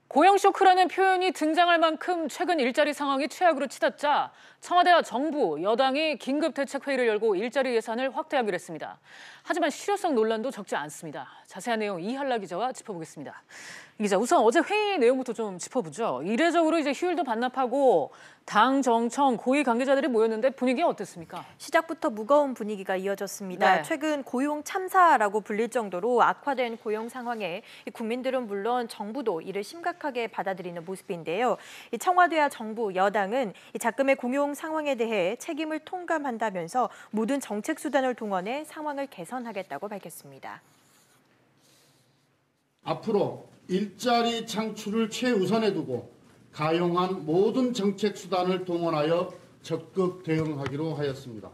고용 쇼크라는 표현이 등장할 만큼 최근 일자리 상황이 최악으로 치닫자 청와대와 정부, 여당이 긴급 대책 회의를 열고 일자리 예산을 확대하기로 했습니다. 하지만 실효성 논란도 적지 않습니다. 자세한 내용 이한라 기자와 짚어보겠습니다. 이 기자, 우선 어제 회의 내용부터 좀 짚어보죠. 이례적으로 이제 휴일도 반납하고 당, 정청, 고위 관계자들이 모였는데 분위기 어땠습니까? 시작부터 무거운 분위기가 이어졌습니다. 네. 최근 고용 참사라고 불릴 정도로 악화된 고용 상황에 국민들은 물론 정부도 이를 심각하게 받아들이는 모습인데요. 청와대와 정부, 여당은 작금의 공용 상황에 대해 책임을 통감한다면서 모든 정책 수단을 동원해 상황을 개선하겠다고 밝혔습니다. 앞으로 일자리 창출을 최우선에 두고 가용한 모든 정책 수단을 동원하여 적극 대응하기로 하였습니다.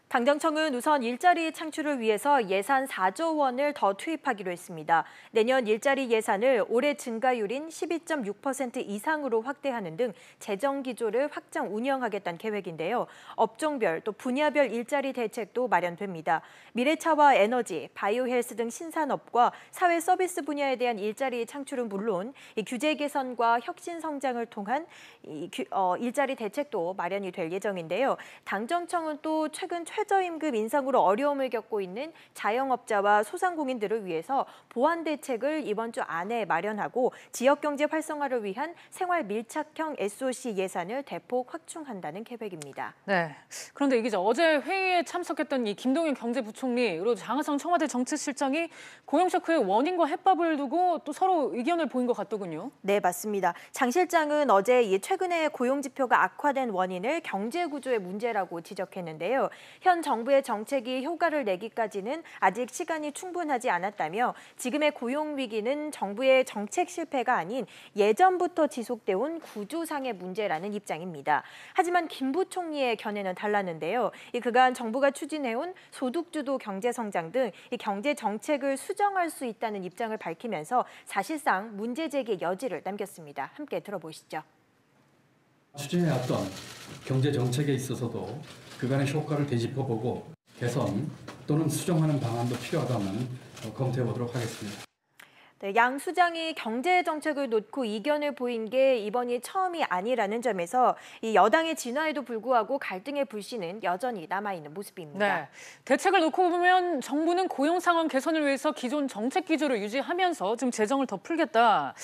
당정청은 우선 일자리 창출을 위해서 예산 4조 원을 더 투입하기로 했습니다. 내년 일자리 예산을 올해 증가율인 12.6% 이상으로 확대하는 등 재정 기조를 확장 운영하겠다는 계획인데요. 업종별 또 분야별 일자리 대책도 마련됩니다. 미래차와 에너지, 바이오 헬스 등 신산업과 사회 서비스 분야에 대한 일자리 창출은 물론 규제 개선과 혁신 성장을 통한 일자리 대책도 마련이 될 예정인데요. 당정청은 또 최근 최저임금 인상으로 어려움을 겪고 있는 자영업자와 소상공인들을 위해서 보완 대책을 이번 주 안에 마련하고 지역경제 활성화를 위한 생활 밀착형 SOC 예산을 대폭 확충한다는 계획입니다. 네. 그런데 이 기자, 어제 회의에 참석했던 이 김동연 경제부총리 그리고 장하성 청와대 정책실장이 고용 쇼크의 원인과 해법을 두고 또 서로 의견을 보인 것 같더군요. 네, 맞습니다. 장 실장은 어제 최근에 고용 지표가 악화된 원인을 경제 구조의 문제라고 지적했는데요. 현 정부의 정책이 효과를 내기까지는 아직 시간이 충분하지 않았다며 지금의 고용 위기는 정부의 정책 실패가 아닌 예전부터 지속돼 온 구조상의 문제라는 입장입니다. 하지만 김 부총리의 견해는 달랐는데요. 그간 정부가 추진해온 소득주도 경제 성장 등 경제 정책을 수정할 수 있다는 입장을 밝히면서 사실상 문제 제기의 여지를 남겼습니다. 함께 들어보시죠. 추진해왔던 경제 정책에 있어서도 그간의 효과를 되짚어보고 개선 또는 수정하는 방안도 필요하다면 검토해보도록 하겠습니다. 네, 양 수장이 경제 정책을 놓고 이견을 보인 게 이번이 처음이 아니라는 점에서 이 여당의 진화에도 불구하고 갈등의 불씨는 여전히 남아있는 모습입니다. 네. 대책을 놓고 보면 정부는 고용 상황 개선을 위해서 기존 정책 기조를 유지하면서 좀 재정을 더 풀겠다.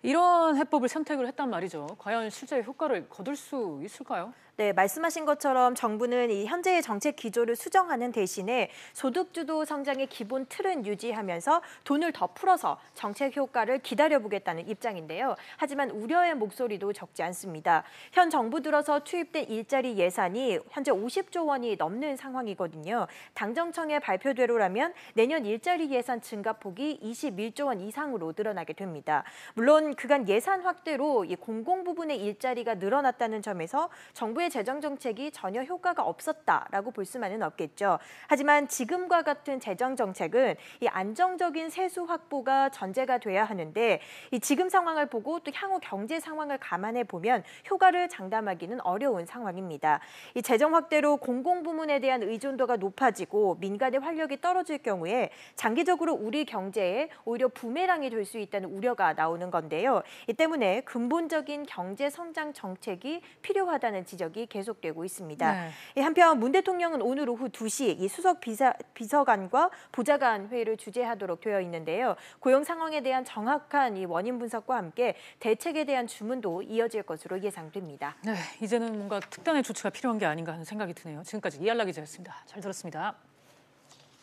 이런 해법을 선택을 했단 말이죠. 과연 실제 효과를 거둘 수 있을까요? 네, 말씀하신 것처럼 정부는 이 현재의 정책 기조를 수정하는 대신에 소득주도 성장의 기본 틀은 유지하면서 돈을 더 풀어서 정책 효과를 기다려보겠다는 입장인데요. 하지만 우려의 목소리도 적지 않습니다. 현 정부 들어서 투입된 일자리 예산이 현재 50조 원이 넘는 상황이거든요. 당정청의 발표대로라면 내년 일자리 예산 증가폭이 21조 원 이상으로 늘어나게 됩니다. 물론 그간 예산 확대로 이 공공 부분의 일자리가 늘어났다는 점에서 정부의 재정 정책이 전혀 효과가 없었다라고 볼 수만은 없겠죠. 하지만 지금과 같은 재정 정책은 이 안정적인 세수 확보가 전제가 돼야 하는데 이 지금 상황을 보고 또 향후 경제 상황을 감안해 보면 효과를 장담하기는 어려운 상황입니다. 이 재정 확대로 공공 부문에 대한 의존도가 높아지고 민간의 활력이 떨어질 경우에 장기적으로 우리 경제에 오히려 부메랑이 될 수 있다는 우려가 나오는 건데요. 이 때문에 근본적인 경제 성장 정책이 필요하다는 지적이 계속되고 있습니다. 네. 한편 문 대통령은 오늘 오후 2시 이 수석 비서관과 보좌관 회의를 주재하도록 되어 있는데요. 고용 상황에 대한 정확한 이 원인 분석과 함께 대책에 대한 주문도 이어질 것으로 예상됩니다. 네, 이제는 뭔가 특단의 조치가 필요한 게 아닌가 하는 생각이 드네요. 지금까지 이한라 기자였습니다. 잘 들었습니다.